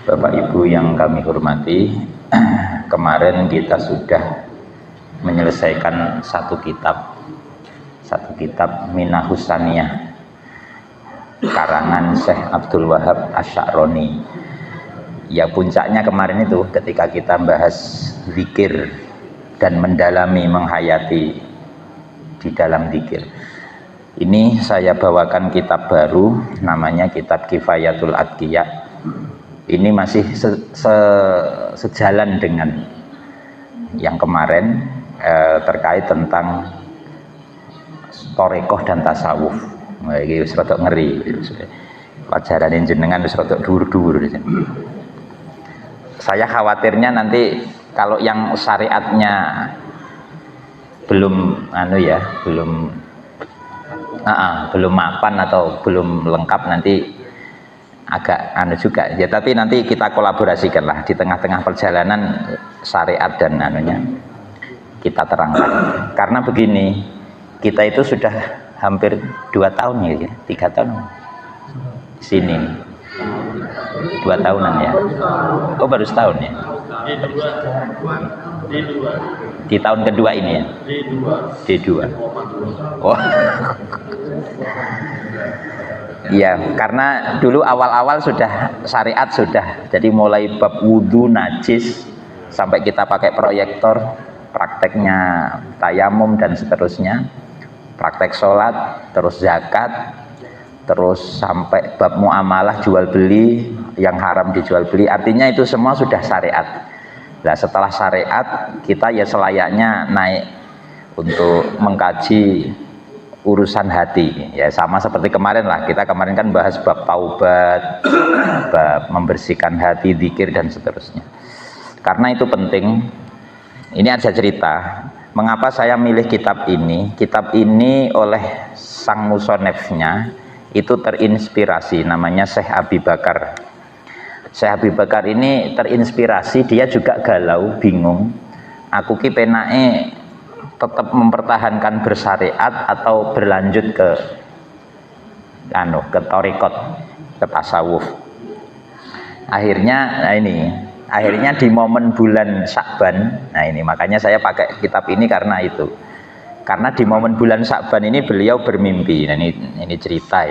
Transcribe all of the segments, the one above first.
Bapak Ibu yang kami hormati, kemarin kita sudah menyelesaikan satu kitab Minahus Saniyah karangan Syekh Abdul Wahab Asy'aroni. Ya puncaknya kemarin itu ketika kita bahas zikir dan mendalami, menghayati di dalam zikir. Ini saya bawakan kitab baru, namanya kitab Kifayatul Atqiya. Ini masih sejalan dengan yang kemarin terkait tentang Thariqah dan tasawuf. Iki wis rada ngeri. Pelajaran jenengan wis rada dhuwur-dhuwur. Saya khawatirnya nanti kalau yang syariatnya belum belum mapan atau belum lengkap nanti agak juga ya, tapi nanti kita kolaborasikanlah di tengah-tengah perjalanan syariat dan kita terangkan. Karena begini, kita itu sudah hampir 2 tahun ya, 3 tahun di sini, 2 tahunan ya. Oh baru setahun ya. Di tahun kedua ini ya. D2. Oh. Ya, karena dulu awal-awal sudah syariat sudah. Jadi mulai bab wudu, najis, sampai kita pakai proyektor, prakteknya tayamum dan seterusnya, praktek sholat, terus zakat, terus sampai bab muamalah jual beli, yang haram dijual beli. Artinya itu semua sudah syariat. Nah setelah syariat kita ya selayaknya naik untuk mengkaji urusan hati, ya sama seperti kemarin lah. Kita kemarin kan bahas bab taubat, bab membersihkan hati, zikir dan seterusnya. Karena itu penting. Ini ada cerita mengapa saya milih kitab ini. Kitab ini oleh sang musonefnya itu terinspirasi, namanya Syekh Abi Bakar. Syekh Abi Bakar ini terinspirasi, dia juga galau, bingung. Aku ki penake tetap mempertahankan bersyariat atau berlanjut ke thariqat, ke tasawuf. Akhirnya di momen bulan Sya'ban, nah ini makanya saya pakai kitab ini karena itu. Karena di momen bulan Sya'ban ini beliau bermimpi. Nah ini cerita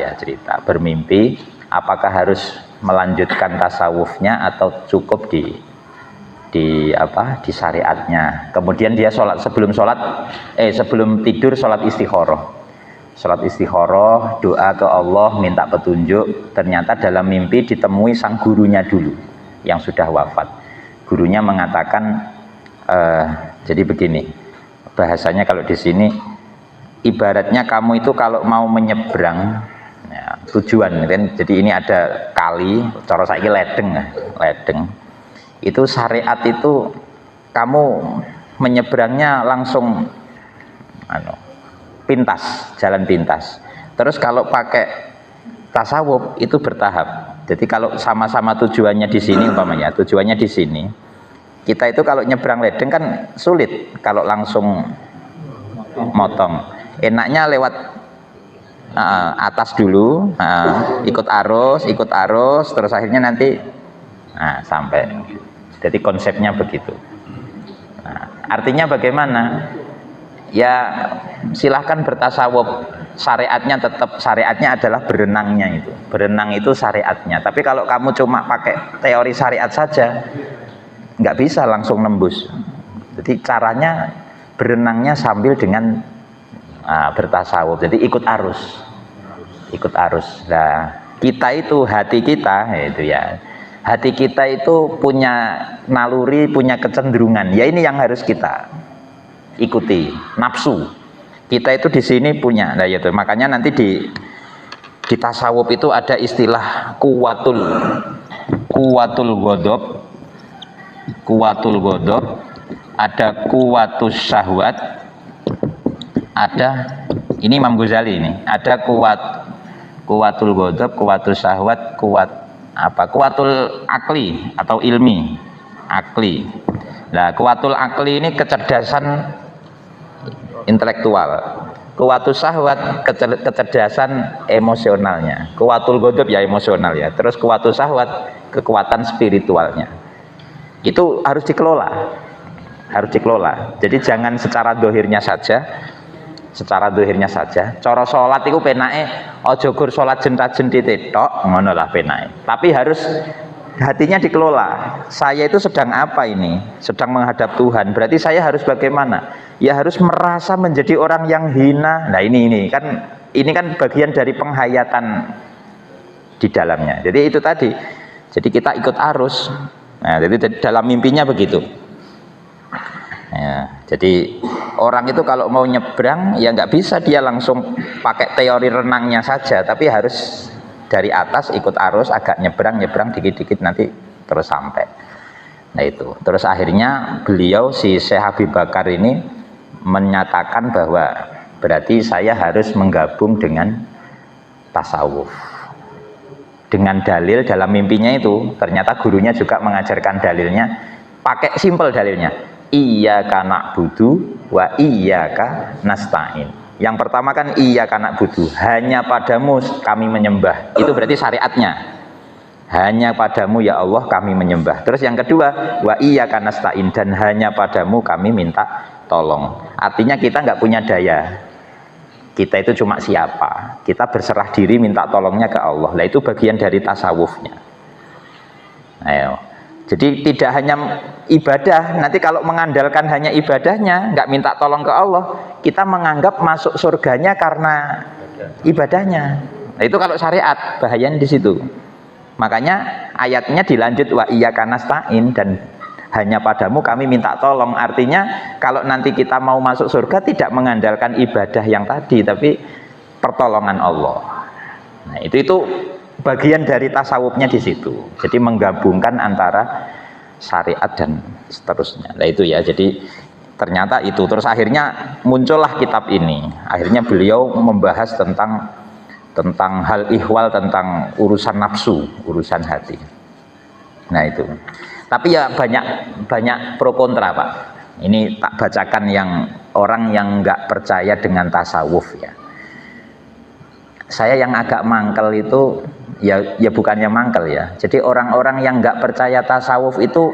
bermimpi, apakah harus melanjutkan tasawufnya atau cukup di syariatnya. Kemudian dia sebelum tidur sholat istikharah, doa ke Allah, minta petunjuk. Ternyata dalam mimpi ditemui sang gurunya dulu yang sudah wafat. Gurunya mengatakan jadi begini bahasanya kalau di sini, ibaratnya kamu itu kalau mau menyeberang ya, tujuan kan, jadi ini ada kali, cara saiki ledeng. Itu syariat itu kamu menyeberangnya langsung jalan pintas. Terus kalau pakai tasawuf itu bertahap. Jadi kalau sama-sama tujuannya di sini, umpamanya tujuannya di sini, kita itu kalau nyebrang ledeng kan sulit kalau langsung motong. Enaknya lewat atas dulu, ikut arus, terus akhirnya nanti sampai. Jadi konsepnya begitu. Artinya bagaimana? Ya silahkan bertasawuf. Syariatnya adalah berenangnya itu. Berenang itu syariatnya. Tapi kalau kamu cuma pakai teori syariat saja, nggak bisa langsung nembus. Jadi caranya berenangnya sambil dengan bertasawuf. Jadi ikut arus. Nah, kita itu hati kita itu ya. Hati kita itu punya naluri, punya kecenderungan. Ya ini yang harus kita ikuti, nafsu. Kita itu di sini punya. Nah itu makanya nanti di tasawuf itu ada istilah kuwatul ghadab, ada kuwatus syahwat, ada ini Imam Ghazali ini, ada kuwatul ghadab, kuwatus syahwat, kuwatul akli atau ilmi akli. Nah kuwatul akli ini kecerdasan intelektual, Kuwatus syahwat kecerdasan emosionalnya, kuwatul ghadab ya emosional ya, terus kuwatus syahwat kekuatan spiritualnya. Itu harus dikelola. Harus dikelola. Jadi jangan secara dohirnya saja. Secara dohirnya saja. Cara sholat itu penake aja gur sholat jenta-jentite tok, ngono lah penake. Tapi harus hatinya dikelola. Saya itu sedang apa ini? Sedang menghadap Tuhan. Berarti saya harus bagaimana? Ya harus merasa menjadi orang yang hina. Nah ini kan bagian dari penghayatan di dalamnya. Jadi itu tadi. Jadi kita ikut arus. Nah, jadi dalam mimpinya begitu. Ya, jadi orang itu kalau mau nyebrang ya nggak bisa dia langsung pakai teori renangnya saja, tapi harus dari atas ikut arus, agak nyebrang dikit-dikit nanti terus sampai. Nah itu, terus akhirnya beliau si Syekh Habib Bakar ini menyatakan bahwa berarti saya harus menggabung dengan tasawuf. Dengan dalil dalam mimpinya itu, ternyata gurunya juga mengajarkan dalilnya, pakai simpel dalilnya. Iyyaka na'budu wa iyyaka nasta'in. Yang pertama kan iyyaka na'budu, hanya padamu kami menyembah. Itu berarti syariatnya. Hanya padamu ya Allah kami menyembah. Terus yang kedua, wa iyyaka nasta'in, dan hanya padamu kami minta tolong. Artinya kita nggak punya daya. Kita itu cuma siapa? Kita berserah diri minta tolongnya ke Allah. Nah itu bagian dari tasawufnya. Ayo. Jadi tidak hanya ibadah, nanti kalau mengandalkan hanya ibadahnya, nggak minta tolong ke Allah, kita menganggap masuk surganya karena ibadahnya. Nah itu kalau syariat, bahayanya di situ. Makanya ayatnya dilanjut wa iyyaka nasta'in, dan hanya padamu kami minta tolong. Artinya kalau nanti kita mau masuk surga tidak mengandalkan ibadah yang tadi, tapi pertolongan Allah. Nah itu bagian dari tasawufnya di situ. Jadi menggabungkan antara syariat dan seterusnya. Nah itu ya, jadi ternyata itu. Terus akhirnya muncullah kitab ini. Akhirnya beliau membahas tentang hal ihwal, tentang urusan nafsu, urusan hati. Nah itu. Tapi ya banyak pro kontra Pak. Ini tak bacakan yang orang yang nggak percaya dengan tasawuf ya. Saya yang agak mangkel itu ya bukannya mangkel ya. Jadi orang-orang yang nggak percaya tasawuf itu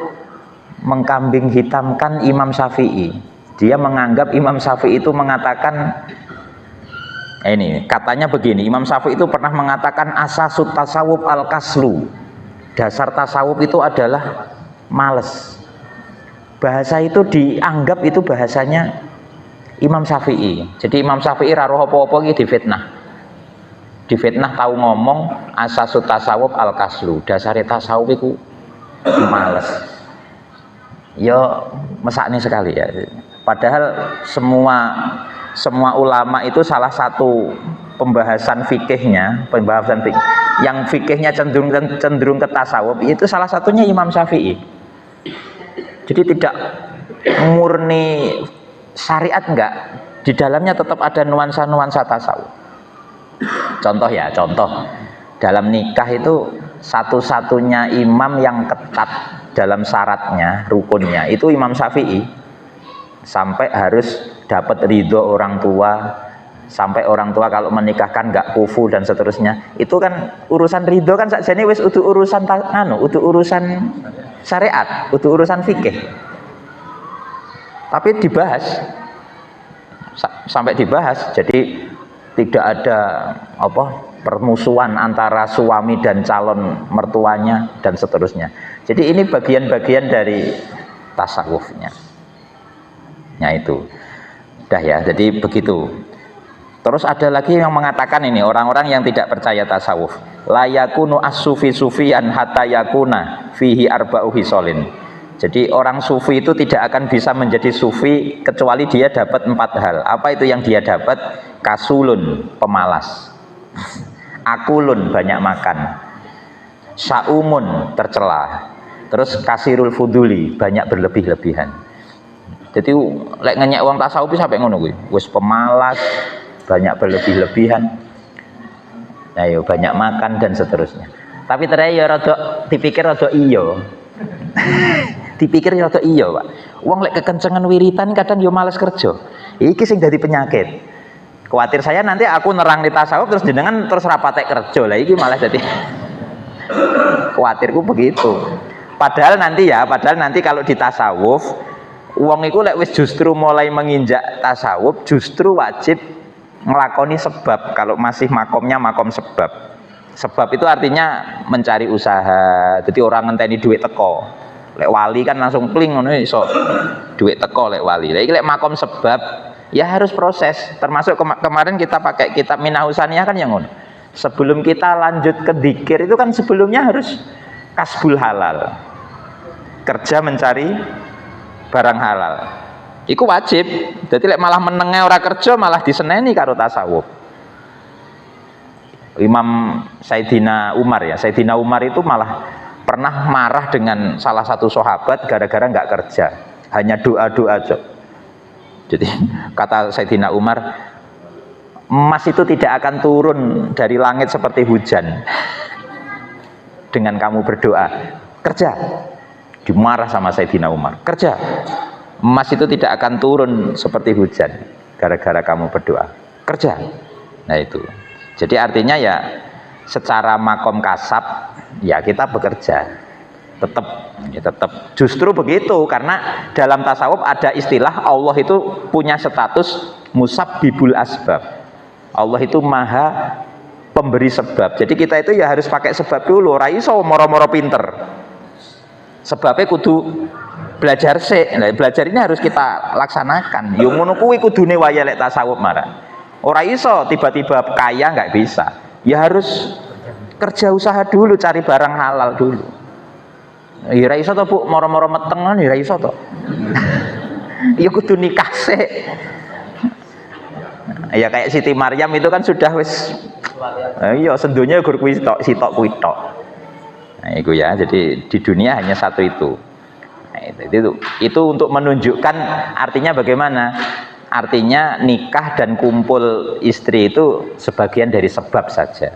mengkambing hitamkan Imam Syafi'i. Dia menganggap Imam Syafi'i itu mengatakan ini katanya begini, Imam Syafi'i itu pernah mengatakan asasut tasawuf al-kaslu. Dasar tasawuf itu adalah males. Bahasa itu dianggap itu bahasanya Imam Syafi'i. Jadi Imam Syafi'i ra roh apa-apa iki difitnah tahu ngomong asasut tasawuf al-kaslu, dasare tasawuf itu males. Ya mesakne sekali ya. Padahal semua ulama itu salah satu pembahasan fikihnya, yang fikihnya cenderung ke tasawuf itu salah satunya Imam Syafi'i. Jadi tidak murni syariat, enggak, di dalamnya tetap ada nuansa-nuansa tasawuf. Contoh dalam nikah itu satu-satunya imam yang ketat dalam syaratnya, rukunnya itu Imam Syafi'i. Sampai harus dapat ridho orang tua, sampai orang tua kalau menikahkan nggak kufu dan seterusnya. Itu kan urusan ridho kan sakjane wis udah urusan udah urusan syariat, udah urusan fikih. Tapi dibahas sampai dibahas, jadi tidak ada permusuhan antara suami dan calon mertuanya dan seterusnya. Jadi ini bagian-bagian dari tasawufnya. Nah itu dah ya, jadi begitu. Terus ada lagi yang mengatakan ini, orang-orang yang tidak percaya tasawuf, la yakunu as-sufi sufiyan hatta yakuna fihi arba'u hisolin. Jadi orang sufi itu tidak akan bisa menjadi sufi kecuali dia dapat 4 hal. Apa itu yang dia dapat? Kasulun, pemalas. Akulun, banyak makan. Saumun, tercela. Terus kasirul fuduli, banyak berlebih-lebihan. Jadi lek ngenyek wong tasawuf sampai ngono kuwi. Wis pemalas, banyak berlebih-lebihan. Ayo banyak makan dan seterusnya. Tapi ternyata ya dipikir rada iya. Dipikir rada iya, Pak. Wong lek kekencengan wiritan kadang yo males kerja. Iki sing dadi penyakit. Kuatir saya nanti aku nerang di tasawuf terus jenengan terus rapatek kerja lah, iki malah jadi kuatirku begitu. Padahal nanti kalau di tasawuf wong iku lek wis justru mulai menginjak tasawuf justru wajib ngelakoni sebab. Kalau masih makomnya makom sebab. Sebab itu artinya mencari usaha. Jadi orang ngenteni duit teko. Lek wali kan langsung pling ngono iso duit teko lek wali. Lek makom sebab ya harus proses. Termasuk kemarin kita pakai kitab Minahusaniyah kan yang ngono. Sebelum kita lanjut ke dzikir itu kan sebelumnya harus kasbul halal. Kerja mencari barang halal. Iku wajib. Jadi lek malah menenge ora kerja malah diseneni karo tasawuf. Imam Sayyidina Umar ya. Sayyidina Umar itu malah pernah marah dengan salah satu sahabat gara-gara nggak kerja. Hanya doa-doa aja. Jadi kata Sayyidina Umar, emas itu tidak akan turun dari langit seperti hujan dengan kamu berdoa. Kerja. Dimarah sama Sayyidina Umar. Kerja. Emas itu tidak akan turun seperti hujan gara-gara kamu berdoa. Kerja. Nah itu. Jadi artinya ya secara makom kasab ya kita bekerja. Tetap justru begitu, karena dalam tasawuf ada istilah Allah itu punya status musabbibul asbab. Allah itu maha pemberi sebab. Jadi kita itu ya harus pakai sebab dulu. Ora iso moro-moro pinter. Sebabnya kudu belajar sih. Nah, belajar ini harus kita laksanakan. Yo ngono kuwi kudune waya lek tasawuf marah. Ora iso tiba-tiba kaya, nggak bisa. Ya harus kerja usaha dulu, cari barang halal dulu. Ya ora iso to Bu, moro-moro metengan ya ora iso to. Ya kudu nikah sih. Ya kayak Siti Maryam itu kan sudah wis iya sendonya gur kuwi tok, sitok kuwi tok. Nah, itu ya, jadi di dunia hanya satu itu. Nah, itu untuk menunjukkan artinya bagaimana? Artinya nikah dan kumpul istri itu sebagian dari sebab saja.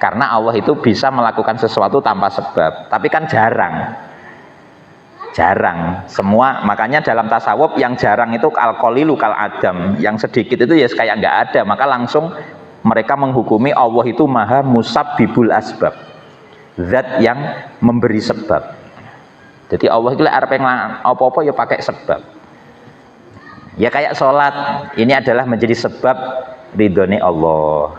Karena Allah itu bisa melakukan sesuatu tanpa sebab, tapi kan jarang. Semua, makanya dalam tasawuf yang jarang itu al-qalilu kal adam, yang sedikit itu ya kayak nggak ada, maka langsung mereka menghukumi Allah itu maha musabbibul asbab, zat yang memberi sebab. Jadi Allah itu arep apa-apa ya pakai sebab. Ya kayak sholat, ini adalah menjadi sebab ridhone Allah.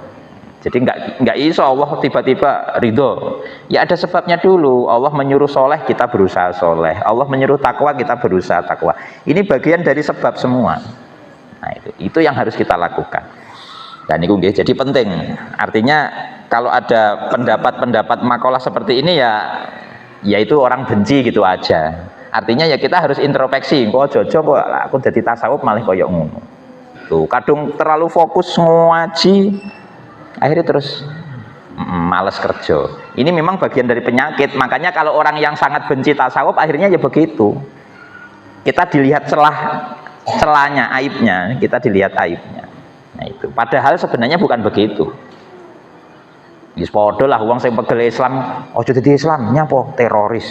Jadi nggak iso Allah tiba-tiba ridho. Ya ada sebabnya dulu. Allah menyuruh soleh, kita berusaha soleh. Allah menyuruh takwa, kita berusaha takwa. Ini bagian dari sebab semua. Nah itu yang harus kita lakukan. Dan itu jadi penting. Artinya kalau ada pendapat-pendapat makalah seperti ini ya itu orang benci gitu aja. Artinya ya kita harus introspeksi. Kok jojo kok aku jadi tasawuf malah koyok ngono. Tuh kadung terlalu fokus ngaji, akhirnya terus males kerja. Ini memang bagian dari penyakit. Makanya kalau orang yang sangat benci tasawuf akhirnya ya begitu. Kita dilihat celahnya, aibnya, kita dilihat aibnya. Nah itu. Padahal sebenarnya bukan begitu. Wis padha lah wong sing pegel Islam, ojo dadi Islam nyapa teroris.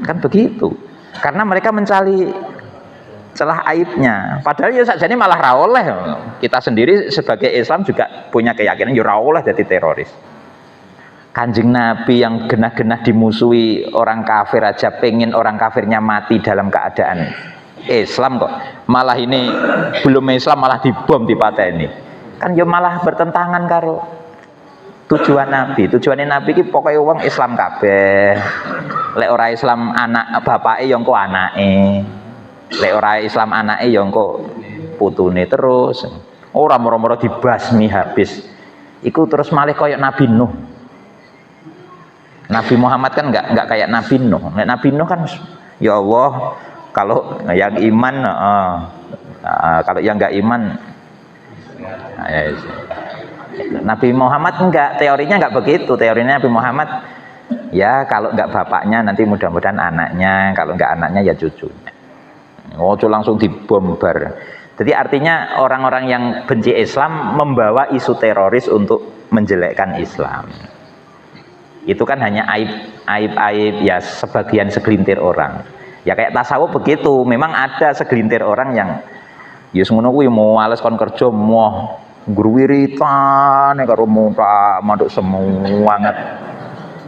Kan begitu. Karena mereka mencari celah aibnya. Padahal ya sakjane malah ra oleh. Kita sendiri sebagai Islam juga punya keyakinan ya ra oleh dadi teroris. Kanjeng Nabi yang genah-genah dimusuhi orang kafir aja pengen orang kafirnya mati dalam keadaan Islam kok. Malah ini belum Islam malah dibom dipateni. Kan ya malah bertentangan karo tujuan Nabi. Tujuannya Nabi ki pokoknya wong Islam kabeh. Lek ora Islam anak bapake ya engko anake. Lek ora Islam anake ya engko putune terus. Ora moro-moro dibasmi habis. Iku terus malih koyo Nabi Nuh. Nabi Muhammad kan enggak kayak Nabi Nuh. Nek Nabi Nuh kan ya Allah, kalau yang iman kalau yang enggak iman Nabi Muhammad enggak, teorinya enggak begitu. Teorinya Nabi Muhammad ya kalau enggak bapaknya nanti mudah-mudahan anaknya, kalau enggak anaknya ya cucunya. Ojo langsung dibombar. Jadi artinya orang-orang yang benci Islam membawa isu teroris untuk menjelekkan Islam. Itu kan hanya aib ya sebagian segelintir orang. Ya kayak tasawuf begitu, memang ada segelintir orang Ya ngono kuwi mau males kon kerja moh ngruwiritan karo muka manduk semangat.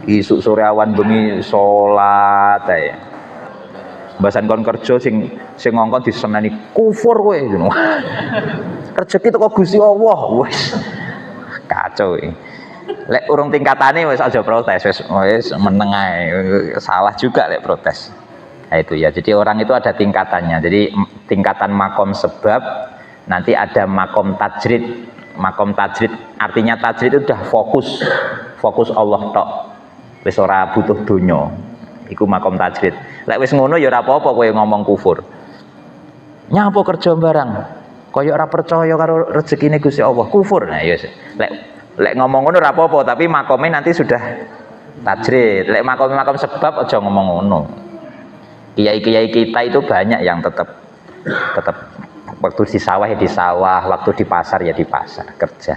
Isuk sore awan bengi salat ae. Mbasan kon kerja sing ngongkon diseneni kufur kowe. Rezeki teko Gusti Allah wis kacau iki. Lek urung tingkatane wis aja protes, wis meneng ae. Salah juga lek protes. Nah, itu ya. Jadi orang itu ada tingkatannya. Jadi tingkatan makom sebab, nanti ada makom tajrid. Makom tajrid artinya tajrid itu udah fokus Allah tok. Wis ora butuh donya. Iku makom tajrid. Lek wis ngono ya ora apa-apa kowe ngomong kufur. Nyapa kerja barang? Kaya ora percaya karo rezekine Gusti Allah, kufur. Nah ya lek ngomong ngono ora apa-apa, tapi makome nanti sudah tajrid. Lek makom sebab aja ngomong ngono. Kiai-kiai kita itu banyak yang tetap waktu di sawah ya di sawah, waktu di pasar ya di pasar kerja.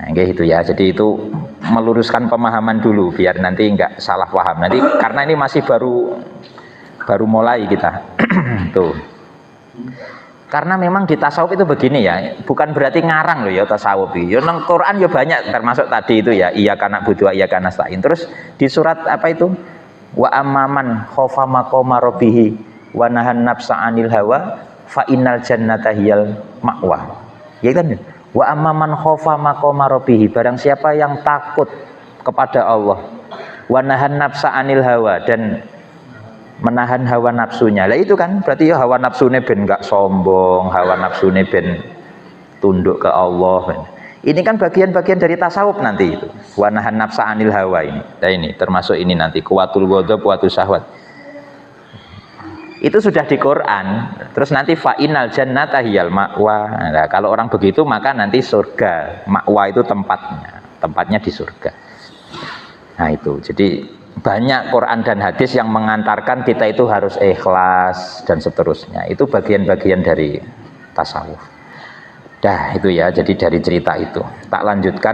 Nah, gitu ya. Jadi itu meluruskan pemahaman dulu biar nanti enggak salah paham. Nanti karena ini masih baru mulai kita. Tuh. Karena memang di tasawuf itu begini ya, bukan berarti ngarang loh ya tasawuf. Ya nang Quran ya banyak termasuk tadi itu ya, iyyaka na'budu wa iyyaka nasta'in. Terus di surat apa itu? Wa amman khofa maqama rabbih wa nahan nafsa 'anil hawa fa innal jannata hiyal ma'wa. Ya kan? Wa amman khofa maqama rabbih, barang siapa yang takut kepada Allah, wa nahan nafsa 'anil hawa, dan menahan hawa nafsunya. Lah itu kan berarti ya hawa nafsune ben enggak sombong, hawa nafsune ben tunduk ke Allah. Ini kan bagian-bagian dari tasawuf nanti itu. Wa nahan nafsa 'anil hawa ini. Nah ini termasuk ini nanti kuwatul ghadab wa syahwat. Itu sudah di Quran. Terus nanti fa innal jannata hiyal ma'wa. Nah, kalau orang begitu maka nanti surga. Ma'wa itu tempatnya di surga. Nah itu. Jadi banyak Quran dan hadis yang mengantarkan kita itu harus ikhlas dan seterusnya. Itu bagian-bagian dari tasawuf. Dah itu ya, jadi dari cerita itu tak lanjutkan.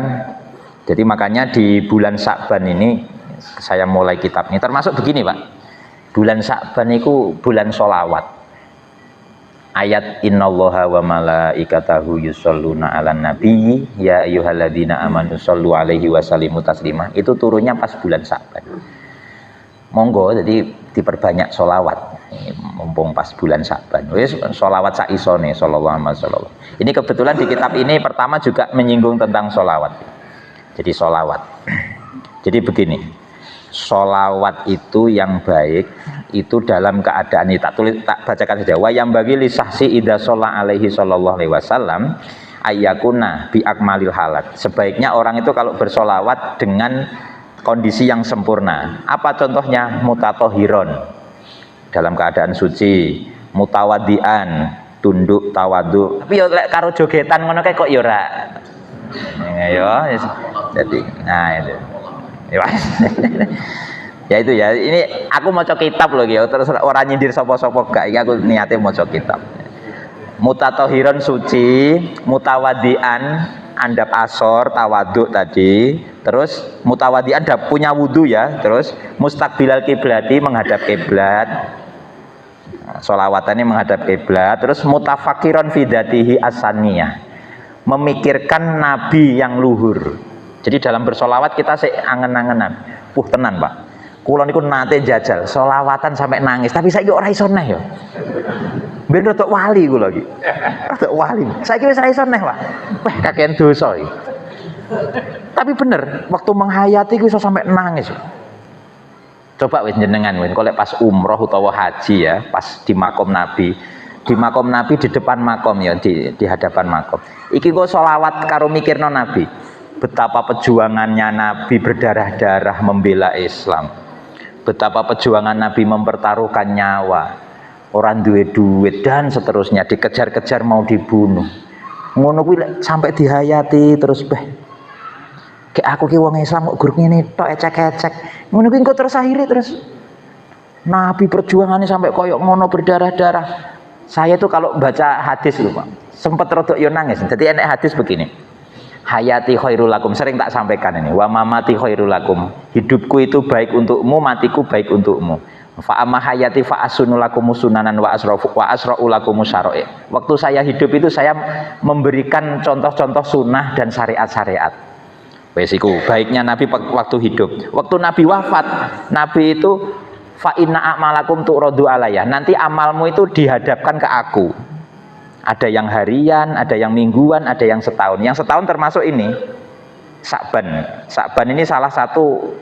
Jadi makanya di bulan Sya'ban ini saya mulai kitab ini, termasuk begini Pak, bulan Sya'ban itu bulan sholawat. Ayat innallaha wa malaikatahu yusholluna 'alan nabi ya ayyuhalladzina amanu shollu 'alaihi wa sallimu taslima, itu turunnya pas bulan Sya'ban. Monggo jadi diperbanyak sholawat. Mumpung pas bulan Sya'ban, wis sholawat sak isone sallallahu alaihi wasallam. Ini kebetulan di kitab ini pertama juga menyinggung tentang sholawat. Jadi sholawat. Jadi begini, sholawat itu yang baik itu dalam keadaan ini tak bacakan saja. Wa yang bagi lisahsi idza sholla alaihi sallallahu alaihi wasallam ayyakuna bi akmalil halat. Sebaiknya orang itu kalau bersolawat dengan kondisi yang sempurna. Apa contohnya? Mutatohiron, dalam keadaan suci, mutawadian, tunduk tawadu. Tapi yo lek karo jogetan ngono kae kok yo ora. Ya jadi nah itu. Ya itu ya. Ini aku maca kitab loh ya, terus ora nyindir sapa-sapa gak. Iki aku niate maca kitab. Mutatohiron suci, mutawadian andap asor, tawaduk tadi. Terus mutawadian punya wudu ya. Terus mustaqbilal kiblati, menghadap kiblat. Sholawatannya menghadap kiblat. Terus mutafakiron fidatihi asaniyah, memikirkan nabi yang luhur. Jadi dalam bersolawat kita angen-angenan. Tenan Pak, kula niku nate jajal solawatan sampai nangis, tapi saiki ora iso neh ya. Ben rodok wali kula iki. Rodok wali. Saiki wis ora iso neh, Pak. Wah, kakean dosa iki. Tapi bener, waktu menghayati iku iso sampai nangis. Coba wis jenengan wis kok pas umroh utawa haji ya, pas di makom Nabi. Di makom Nabi di depan makom ya, di hadapan makom. Iki kok solawat karo mikirno Nabi. Betapa perjuangannya Nabi berdarah-darah membela Islam. Betapa perjuangan Nabi mempertaruhkan nyawa. Orang duwe duit dan seterusnya, dikejar-kejar mau dibunuh. Ngono kuwi sampai dihayati terus kayak aku ki wong Islam kok gur ngene tok ecek-ecek. Ngono kuwi engko terus akhirnya terus Nabi perjuangannya sampai koyok ngono berdarah-darah. Saya tuh kalau baca hadis lho Pak, sempet rodok yo nangis. Jadi enek hadis begini. Hayati khairul lakum, sering tak sampaikan ini. Wa mamati khairul lakum, hidupku itu baik untukmu, matiku baik untukmu. Fa amma hayati fa asunulakum sunanan wa asraulakum syara'i. Waktu saya hidup itu saya memberikan contoh-contoh sunnah dan syariat-syariat. Wes iku baiknya Nabi waktu hidup. Waktu Nabi wafat, Nabi itu fa inna a'malakum tu'radu alayya. Nanti amalmu itu dihadapkan ke aku. Ada yang harian, ada yang mingguan, ada yang setahun. Yang setahun termasuk ini Sa'ban. Sa'ban ini salah satu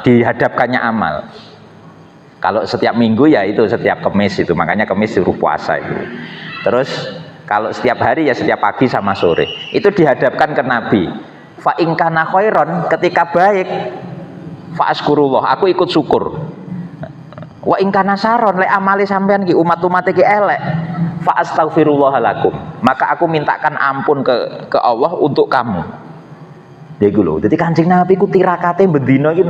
dihadapkannya amal. Kalau setiap minggu ya itu setiap Kamis itu, makanya Kamis suruh puasa itu. Terus kalau setiap hari ya setiap pagi sama sore. Itu dihadapkan ke Nabi. Fa in kana khairon, ketika baik, fa askurullah, aku ikut syukur. Wa in kana saron, lek amali sampean ki umat-umat iki elek, fa astaghfirullahalakum, maka aku mintakan ampun ke Allah untuk kamu. Iku lho, dadi Kanjeng Nabi ku tirakate bendina iki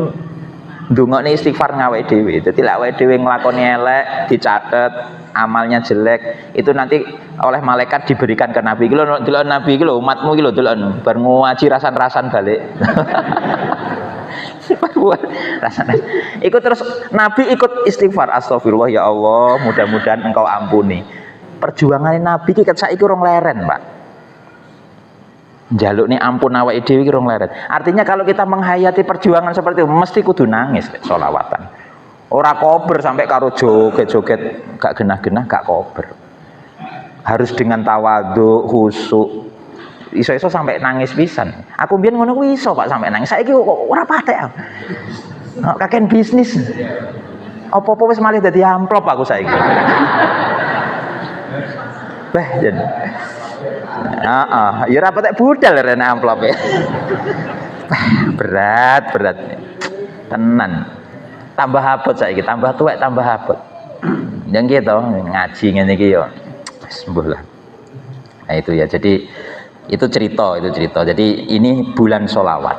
ndongakne istighfar ngawake dhewe. Dadi lek awake dhewe nglakoni elek, dicatet amalnya jelek, itu nanti oleh malaikat diberikan ke Nabi. Iki lho delok Nabi iki lho, umatmu iki lho delok bar ngaji rasan-rasan balik. Ikut terus Nabi ikut istighfar, astagfirullah ya Allah, mudah-mudahan engkau ampuni. Perjuangan Nabi iki saiki urung leren, Pak. Njaluk nih ampun awake dhewe iki rong leret. Artinya kalau kita menghayati perjuangan seperti itu mesti kudu nangis sholawatan. Ora kober sampai karo joget-joget gak genah-genah gak kober. Harus dengan tawadhu, khusyuk. Iso-iso sampai nangis pisan. Aku mbiyen ngono kuwi iso Pak sampai nangis. Saiki kok ora patek. Kakek bisnis. Apa-apa wis malih dadi amplop aku saiki. Beh, jen. Ya ora patek budal rene amplop ya. Berat. Tenan. Tambah abot saiki, tambah tuwek tambah abot. Yang gitu ngaji ngene iki ya. Wis mbuh lah. Nah itu ya. Jadi itu cerita. Jadi ini bulan sholawat.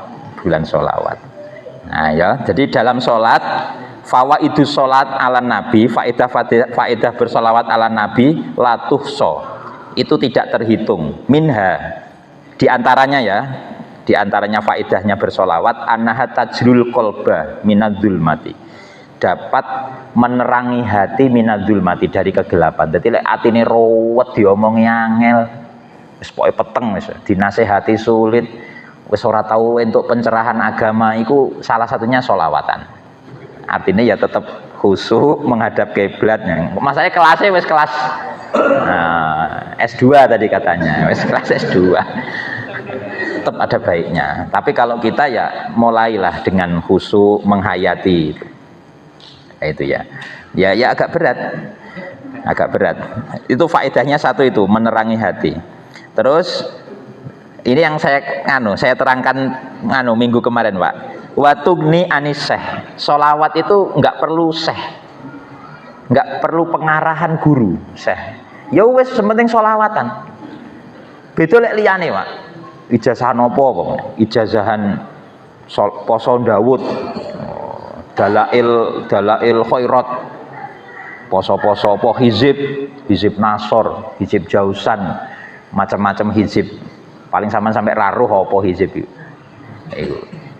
Nah ya, jadi dalam sholat fawaidu sholat ala nabi, faedah bersolawat ala nabi latuhso, itu tidak terhitung. Minha, diantaranya faedahnya bersolawat anahat tajrul kolba minadzul mati, dapat menerangi hati minadzul mati, dari kegelapan. Jadi lek atine ruwet diomongi angel, wis pokoke peteng wis dinasehati sulit, wis ora tahu untuk pencerahan agama, itu salah satunya sholawatan. Artinya ya tetap khusyuk menghadap kiblat. Masanya kelasnya wis kelas S2 tadi katanya, wis kelas S2. Tetap ada baiknya. Tapi kalau kita ya mulailah dengan khusyuk menghayati itu ya. Ya agak berat. Itu faedahnya satu, itu menerangi hati. Terus ini yang saya terangkan minggu kemarin, Pak. Watugni aniseh. Sholawat itu enggak perlu syekh, enggak perlu pengarahan guru syekh. Ya wis sementing sholawatan. Beda lek liyane, Pak. Ijazah nopo kok? Ijazahan poso Daud, dalail khairat, poso-poso apa hizib Nasor, hizib Jausan, macam-macam hizib. Paling sampai raruh apa hizib itu.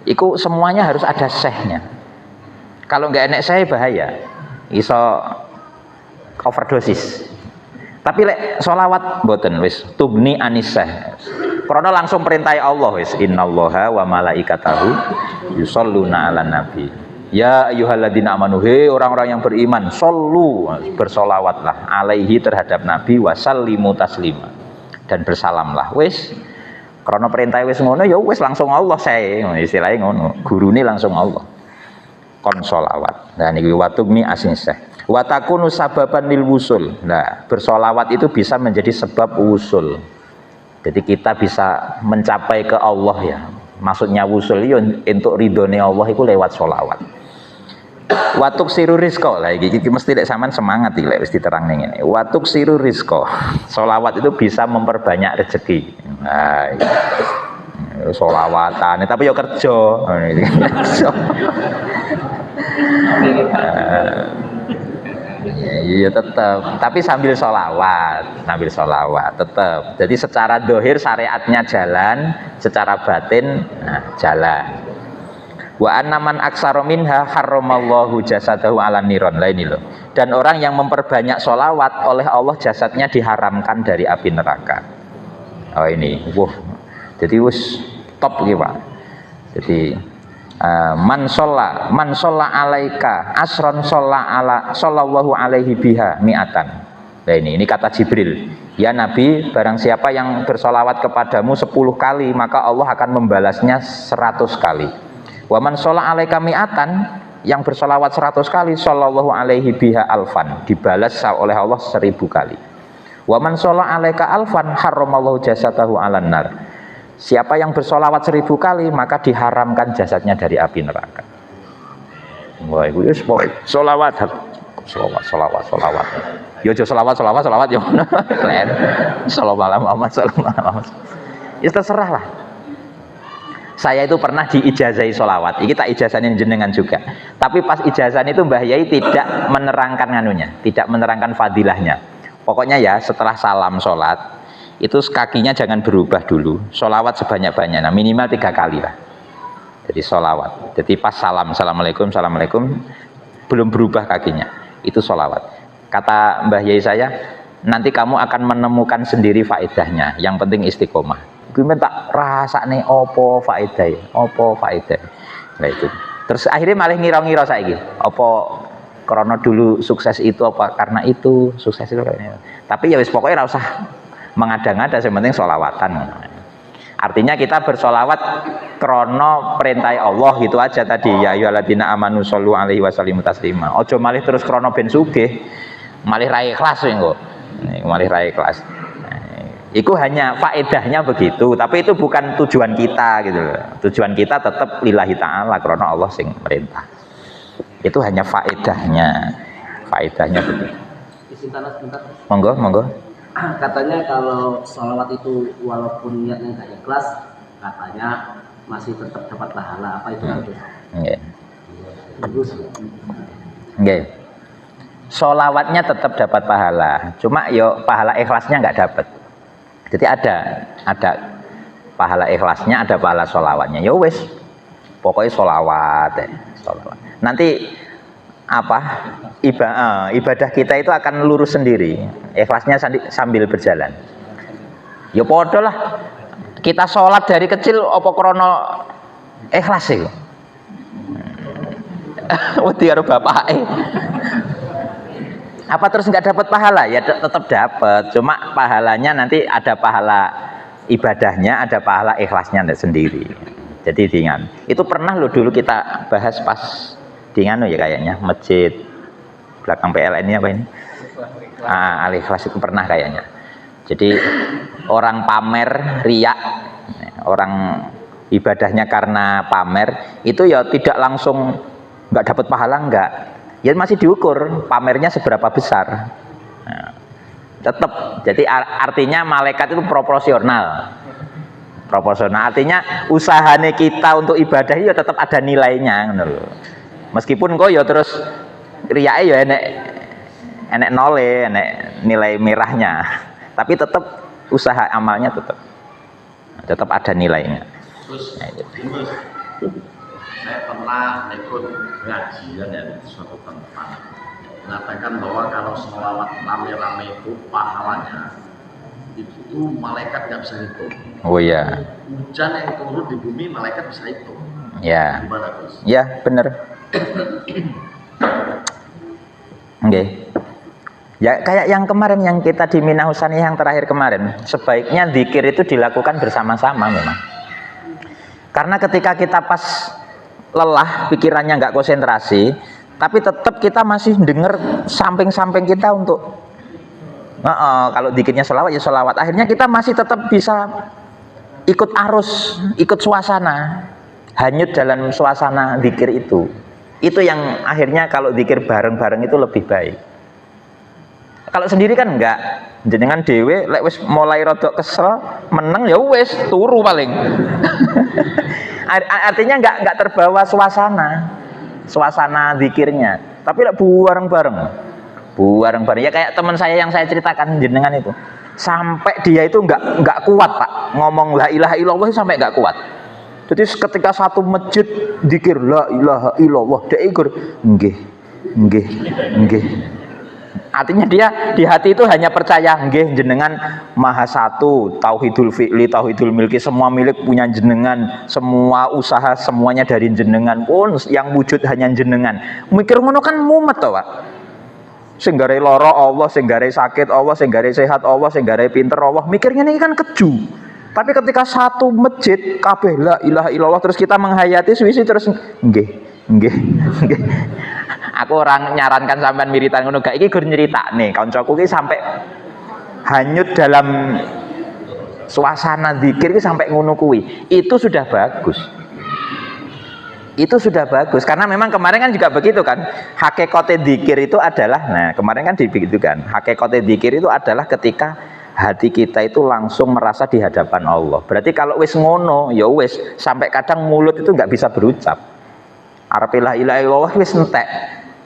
Iku semuanya harus ada syekhnya. Kalau nggak enek syekh bahaya, iso overdosis. Tapi lek sholawat mboten wis tugni anis syekh. Karena langsung perintah Allah wis innallaha wa malaikatahu yusholluna 'alan nabi. Ya ayyuhalladzina amanu, he orang-orang yang beriman, shollu, bersolawatlah alaihi terhadap nabi, wasallimu taslima, dan bersalamlah. Wis karena perintah wis ngono ya wis langsung Allah saya istilahnya ngono, gurune langsung Allah kon sholawat. Nah niki watugni asin syekh wa takunu sababan lil wusul. Nah bersolawat itu bisa menjadi sebab wusul, jadi kita bisa mencapai ke Allah ya. Maksudnya wusul itu untuk ridhone Allah itu lewat sholawat. Watuk siru rizko lah, iki mesti lek sampean semangat iki lek wis diterang ning ngene. Watuk siru rizko. Sholawat itu bisa memperbanyak rezeki. Nah, sholawatan, tapi yo kerja. Iya tetap, tapi sambil sholawat tetap. Jadi secara dohir syariatnya jalan, secara batin jalan. Wa anna man aksara minha harramallahu jasadahu 'alan niron. Lah ini loh. Dan orang yang memperbanyak sholawat oleh Allah jasadnya diharamkan dari api neraka. Oh ini, jadi wis top gitu Pak. Jadi man sholla alaika asron sallallahu alaihi biha mi'atan. Nah ini kata Jibril. Ya Nabi, barang siapa yang bersolawat kepadamu 10 kali, maka Allah akan membalasnya 100 kali. Wa man sholla alaika mi'atan, yang bersolawat 100 kali, sallallahu alaihi biha alfan, dibalas oleh Allah 1000 kali. Wa man sholla alaika alfan harramallahu jasadahu 'alan nar. Siapa yang bersolawat 1000 kali, maka diharamkan jasadnya dari api neraka. Wah, itu ya solawat. Ya aja solawat ya. Sallallahu Muhammad sallallahu. Ya terserah lah. Saya itu pernah diijazahi solawat. Ini tak ijazahin jenengan juga. Tapi pas ijazah itu Mbah Yai tidak menerangkan anunya, tidak menerangkan fadilahnya. Pokoknya ya setelah salam sholat itu kakinya jangan berubah dulu. Solawat sebanyak-banyaknya, nah, minimal 3 kali lah. Jadi solawat. Jadi pas salam, assalamualaikum, belum berubah kakinya. Itu solawat. Kata Mbah Yai saya, nanti kamu akan menemukan sendiri faedahnya. Yang penting istiqomah. Gue minta rasa nih opo faedah. Nah itu. Terus akhirnya malah ngira-ngira saiki. Opo karena dulu sukses itu apa karena itu sukses itu. Tapi ya wis pokoknya ora usah mengada-ngada, yang penting sholawatan. Artinya kita bersolawat krono perintah Allah gitu aja tadi. Ya ayyuhalladzina amanu shollu alaihi wasallimu taslima. Ojo malih terus krono ben sugih, malih ra ikhlas engko. Malih ra ikhlas. Itu hanya faedahnya begitu, tapi itu bukan tujuan kita gitu loh. Tujuan kita tetap lillahi ta'ala karena Allah sing perintah. Itu hanya faedahnya begitu. Monggo. Katanya kalau sholawat itu walaupun niatnya nggak ikhlas, katanya masih tetap dapat pahala. Apa itu? Bagus. Nggih. Sholawatnya tetap dapat pahala, cuma yo pahala ikhlasnya nggak dapat. Jadi ada pahala ikhlasnya, ada pahala sholawatnya. Ya wes, pokoknya sholawat. Nanti ibadah kita itu akan lurus sendiri. Ikhlasnya sambil berjalan. Ya podo lah. Kita sholat dari kecil apa krono ikhlas sih. Wedi karo bapake. Apa terus nggak dapat pahala? Ya tetap dapat, cuma pahalanya nanti ada pahala ibadahnya, ada pahala ikhlasnya sendiri. Jadi dengan itu pernah loh dulu kita bahas pas di ya kayaknya masjid belakang PLN ini apa ini? Al-Ikhlas itu pernah kayaknya. Jadi orang pamer riak, orang ibadahnya karena pamer itu ya tidak langsung nggak dapat pahala enggak. Ya masih diukur pamernya seberapa besar. Nah, tetap. Jadi artinya malaikat itu proporsional. Artinya usahanya kita untuk ibadah ya tetap ada nilainya. Meskipun kok ya terus riyae ya enek nole, enek nilai merahnya. Tapi tetap usaha amalnya tetap ada nilainya. Terus, saya pernah ikut pengajian dari suatu tempat mengatakan bahwa kalau sholawat rame-rame itu pahalanya itu malaikat nggak bisa hitung. Oh iya. Hujan yang turun di bumi malaikat bisa hitung. Ya. Gimana Gus? Ya bener. Oke. Ya kayak yang kemarin yang kita di Minahusani yang terakhir kemarin, sebaiknya zikir itu dilakukan bersama-sama memang. Karena ketika kita pas lelah, pikirannya nggak konsentrasi, tapi tetap kita masih dengar samping-samping kita untuk kalau dikitnya sholawat ya sholawat, akhirnya kita masih tetap bisa ikut arus, ikut suasana, hanyut dalam suasana zikir itu yang akhirnya kalau zikir bareng-bareng itu lebih baik. Kalau sendiri kan enggak, jenengan dewe lek wis mulai rodok kesel meneng ya wis turu paling. Artinya enggak terbawa suasana zikirnya, tapi lek bareng-bareng ya kayak teman saya yang saya ceritakan jenengan itu, sampai dia itu enggak kuat Pak ngomong la ilaha illallah sampai enggak kuat. Jadi ketika satu masjid dzikir la ilaha illallah, dia ikut nggih, nggih, nggih. Artinya dia di hati itu hanya percaya nggih jenengan maha satu, tauhidul fi'li, tauhidul milki, semua milik punya jenengan, semua usaha semuanya dari jenengan, pun yang wujud hanya jenengan. Mikir ngono kan mumet toh, Pak. Sing gare lara Allah, sing gare sakit Allah, sing gare sehat Allah, sing gare pinter Allah. Mikirnya ini kan keju. Tapi ketika satu masjid kabeh la ilaha illallah terus kita menghayati suwi-suwi terus nggih, nggih, nggih. Aku orang nyarankan sampean wiritan ngono gak iki gur nyeritakne kancaku iki sampai hanyut dalam suasana zikir iki sampai ngono kuwi. Itu sudah bagus. Itu sudah bagus karena memang kemarin kan juga begitu kan. Hakikate zikir itu adalah nah, kemarin kan begitu kan. Hakikate zikir itu adalah ketika hati kita itu langsung merasa di hadapan Allah. Berarti kalau wis ngono, ya wis sampai kadang mulut itu nggak bisa berucap. Arep la ilaha illallah wis entek,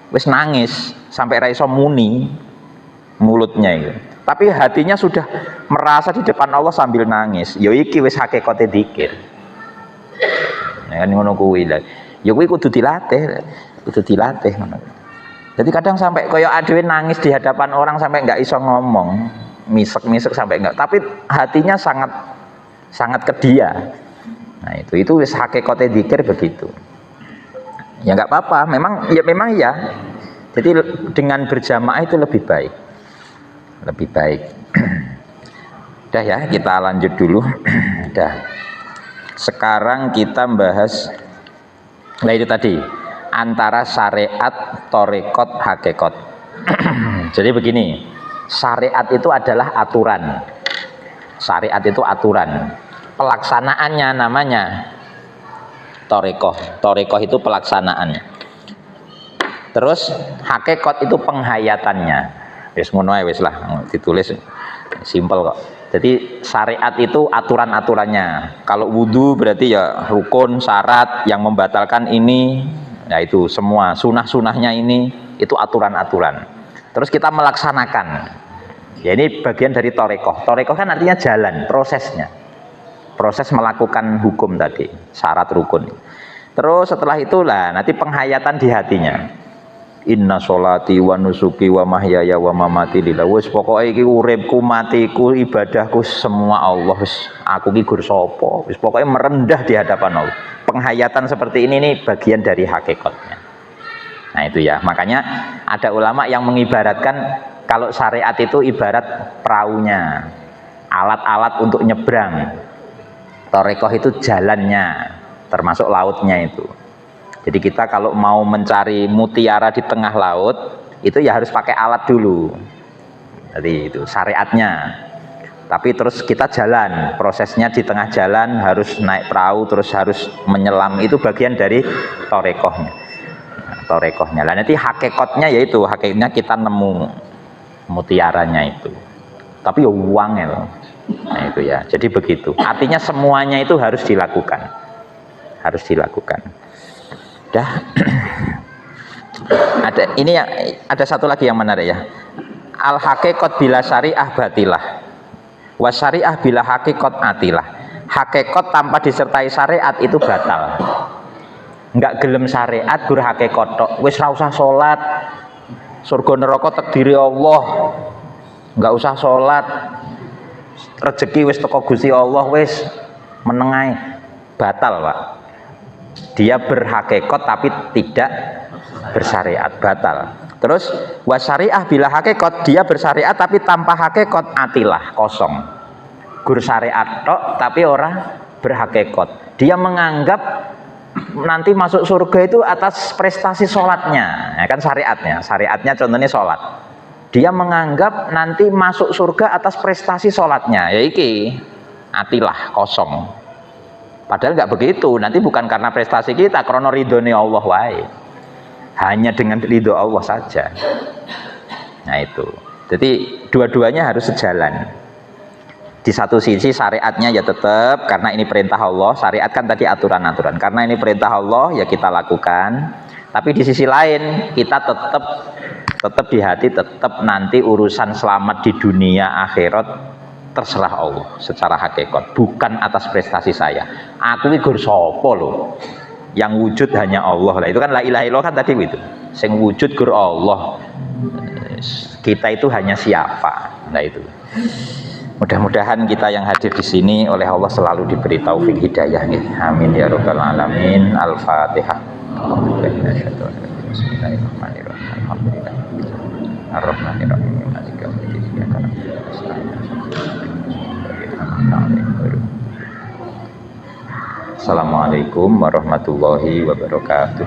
wis nangis sampai ra iso muni mulutnya itu. Tapi hatinya sudah merasa di depan Allah sambil nangis. Ya iki wis hakikate dzikir. Ya kan ngono kuwi lho. Ya kuwi kudu dilatih, kudu dilatih ngono. Jadi kadang sampai koyo adewe nangis di hadapan orang sampai nggak iso ngomong. Misek-misek sampai enggak, tapi hatinya sangat ke dia. Nah itu wis hakikate dzikir begitu. Ya enggak apa-apa, memang ya. Jadi dengan berjamaah itu lebih baik. Lebih baik. Udah ya, kita lanjut dulu. Udah. Sekarang kita bahas nah itu tadi antara syariat, thariqat, hakikat. Jadi begini, syariat itu adalah aturan. Syariat itu aturan. Pelaksanaannya namanya thariqah. Thariqah itu pelaksanaannya. Terus hakikat itu penghayatannya. Wis ngono ae wis lah, ditulis simpel kok. Jadi syariat itu aturan-aturannya. Kalau wudu berarti ya rukun, syarat yang membatalkan ini, ya itu semua sunah-sunahnya ini itu aturan-aturan. Terus kita melaksanakan. Ya ini bagian dari thariqah. Thariqah kan artinya jalan, prosesnya. Proses melakukan hukum tadi, syarat rukun. Terus setelah itulah nanti penghayatan di hatinya. Inna sholati wa nusuki wa mahyaya wa mamati lillah. Wis pokoke iki uripku, matiku, ibadahku semua Allah. Aku iki gur sapa? Wis pokoke merendah di hadapan Allah. Penghayatan seperti ini nih bagian dari hakikatnya. Nah itu ya, makanya ada ulama yang mengibaratkan kalau syariat itu ibarat perahunya, alat-alat untuk nyebrang. Thariqah itu jalannya, termasuk lautnya itu. Jadi kita kalau mau mencari mutiara di tengah laut, itu ya harus pakai alat dulu. Jadi itu syariatnya. Tapi terus kita jalan, prosesnya di tengah jalan harus naik perahu, terus harus menyelam, itu bagian dari thariqahnya. Thariqahnya. Lah nanti hakikatnya yaitu hakikatnya kita nemu mutiaranya itu. Tapi ya uangnya loh. Nah itu ya. Jadi begitu. Artinya semuanya itu harus dilakukan. Harus dilakukan. Dah. Ada satu lagi yang menarik ya. Al haqiqat bila syariah batilah. Wa syariah bila haqiqat atilah. Hakikat tanpa disertai syariat itu batal. Enggak gelem syariat gur hakikat tok. Wis ra usah salat. Surga neraka takdiri Allah. Enggak usah salat. Rezeki wis teko Gusti Allah wis menengai. Batal, Pak. Dia berhakikat tapi tidak bersyariat, batal. Terus wasyariah bila hakikat, dia bersyariat tapi tanpa hakikat atilah, kosong. Gur syariat tok tapi orang berhakikat. Dia menganggap nanti masuk surga itu atas prestasi sholatnya, ya kan syariatnya contohnya sholat. Dia menganggap nanti masuk surga atas prestasi sholatnya, ya iki atilah, kosong. Padahal nggak begitu, nanti bukan karena prestasi kita, krono ridhone Allah wae. Hanya dengan ridho Allah saja. Nah itu. Jadi dua-duanya harus sejalan. Di satu sisi syariatnya ya tetap karena ini perintah Allah. Syariat kan tadi aturan-aturan. Karena ini perintah Allah ya kita lakukan. Tapi di sisi lain kita tetap di hati tetap nanti urusan selamat di dunia akhirat terserah Allah secara hakikat, bukan atas prestasi saya. Aku ini gur sopo loh, yang wujud hanya Allah lah. Itu kan la ilaha illallah kan tadi itu, sing wujud gur Allah, kita itu hanya siapa. Nah itu, mudah-mudahan kita yang hadir di sini oleh Allah selalu diberi taufik hidayah. Amin ya rabbal alamin. Al-Fatihah. Bismillahirrahmanirrahim. Alhamdulillah. Ar-Rahmanirrahim. Maliki yaumiddin. Iyyaka na'budu wa iyyaka nasta'in. Assalamualaikum warahmatullahi wabarakatuh.